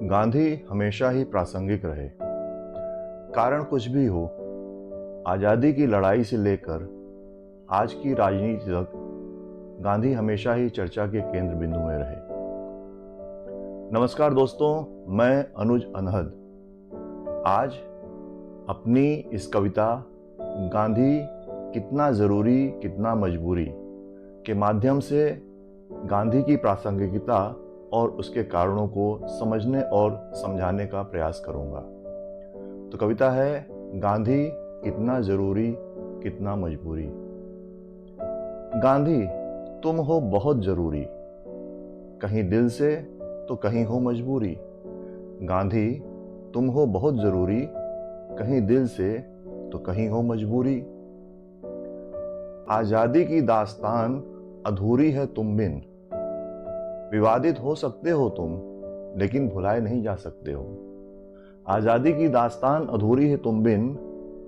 गांधी हमेशा ही प्रासंगिक रहे। कारण कुछ भी हो, आज़ादी की लड़ाई से लेकर आज की राजनीति तक गांधी हमेशा ही चर्चा के केंद्र बिंदु में रहे। नमस्कार दोस्तों, मैं अनुज अनहद आज अपनी इस कविता गांधी कितना ज़रूरी कितना मजबूरी के माध्यम से गांधी की प्रासंगिकता और उसके कारणों को समझने और समझाने का प्रयास करूंगा। तो कविता है गांधी कितना जरूरी कितना मजबूरी। गांधी तुम हो बहुत जरूरी, कहीं दिल से तो कहीं हो मजबूरी। गांधी तुम हो बहुत जरूरी, कहीं दिल से तो कहीं हो मजबूरी। आजादी की दास्तान अधूरी है तुम बिन, विवादित हो सकते हो तुम लेकिन भुलाए नहीं जा सकते हो। आजादी की दास्तान अधूरी है तुम बिन,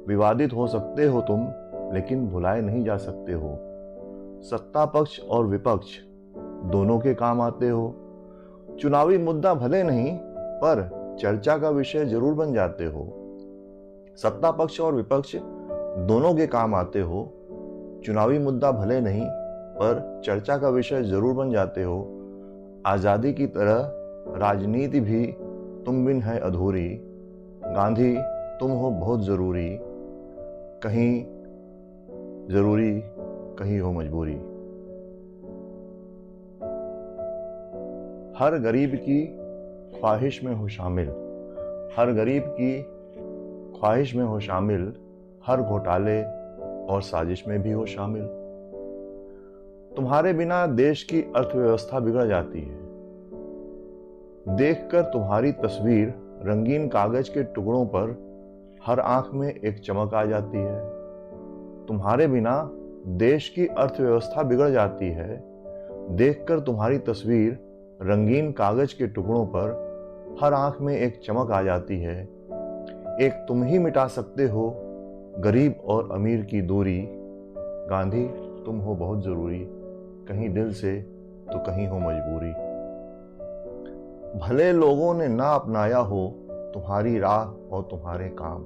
विवादित हो सकते हो तुम लेकिन भुलाए नहीं जा सकते हो। सत्ता पक्ष और विपक्ष दोनों के काम आते हो। चुनावी मुद्दा भले नहीं पर चर्चा का विषय जरूर बन जाते हो। सत्ता पक्ष और विपक्ष दोनों के काम आते हो। चुनावी मुद्दा भले नहीं पर चर्चा का विषय जरूर बन जाते हो। आजादी की तरह राजनीति भी तुम बिन है अधूरी। गांधी तुम हो बहुत जरूरी, कहीं जरूरी कहीं हो मजबूरी। हर गरीब की ख्वाहिश में हो शामिल, हर गरीब की ख्वाहिश में हो शामिल, हर घोटाले और साजिश में भी हो शामिल। तुम्हारे बिना देश की अर्थव्यवस्था बिगड़ जाती है। देखकर तुम्हारी तस्वीर रंगीन कागज के टुकड़ों पर हर आंख में एक चमक आ जाती है। तुम्हारे बिना देश की अर्थव्यवस्था बिगड़ जाती है। देखकर तुम्हारी तस्वीर रंगीन कागज के टुकड़ों पर हर आंख में एक चमक आ जाती है। एक तुम ही मिटा सकते हो गरीब और अमीर की दूरी। गांधी तुम हो बहुत जरूरी, कहीं दिल से तो कहीं हो मजबूरी। भले लोगों ने ना अपनाया हो तुम्हारी राह और तुम्हारे काम,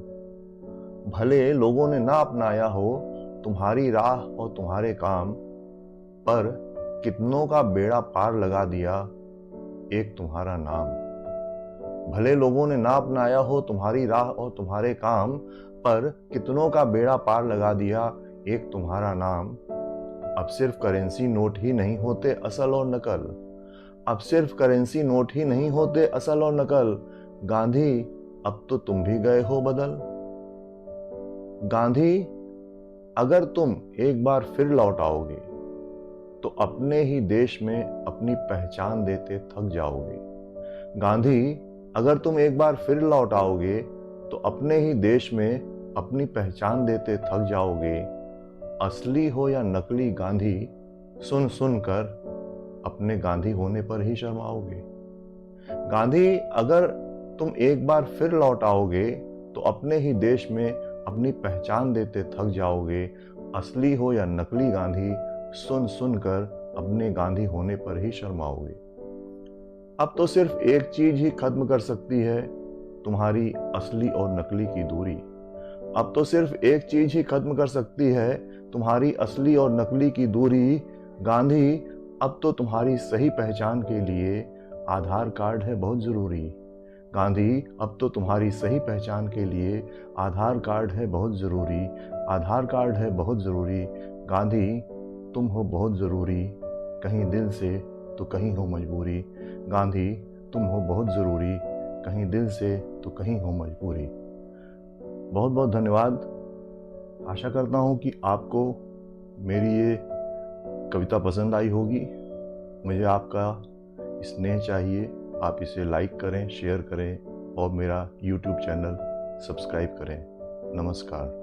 भले लोगों ने ना अपनाया हो तुम्हारी राह और तुम्हारे काम, पर कितनों का बेड़ा पार लगा दिया एक तुम्हारा नाम। भले लोगों ने ना अपनाया हो तुम्हारी राह और तुम्हारे काम, पर कितनों का बेड़ा पार लगा दिया एक तुम्हारा नाम। अब सिर्फ करेंसी नोट ही नहीं होते असल और नकल, अब सिर्फ करेंसी नोट ही नहीं होते असल और नकल। गांधी अब तो तुम भी गए हो बदल। गांधी अगर तुम एक बार फिर लौट आओगे तो अपने ही देश में अपनी पहचान देते थक जाओगे। गांधी अगर तुम एक बार फिर लौट आओगे तो अपने ही देश में अपनी पहचान देते थक जाओगे। असली हो या नकली गांधी सुन सुन कर अपने गांधी होने पर ही शर्माओगे। गांधी अगर तुम एक बार फिर लौट आओगे तो अपने ही देश में अपनी पहचान देते थक जाओगे। असली हो या नकली गांधी सुन सुन कर अपने गांधी होने पर ही शर्माओगे। अब तो सिर्फ एक चीज ही खत्म कर सकती है तुम्हारी असली और नकली की दूरी। अब तो सिर्फ एक चीज ही खत्म कर सकती है तुम्हारी असली और नकली की दूरी। गांधी अब तो तुम्हारी सही पहचान के लिए आधार कार्ड है बहुत जरूरी। गांधी अब तो तुम्हारी सही पहचान के लिए आधार कार्ड है बहुत जरूरी। आधार कार्ड है बहुत जरूरी। गांधी तुम हो बहुत जरूरी, कहीं दिल से तो कहीं हो मजबूरी। गांधी तुम हो बहुत जरूरी, कहीं दिल से तो कहीं हो मजबूरी। बहुत बहुत धन्यवाद। आशा करता हूँ कि आपको मेरी ये कविता पसंद आई होगी। मुझे आपका स्नेह चाहिए। आप इसे लाइक करें, शेयर करें और मेरा YouTube चैनल सब्सक्राइब करें। नमस्कार।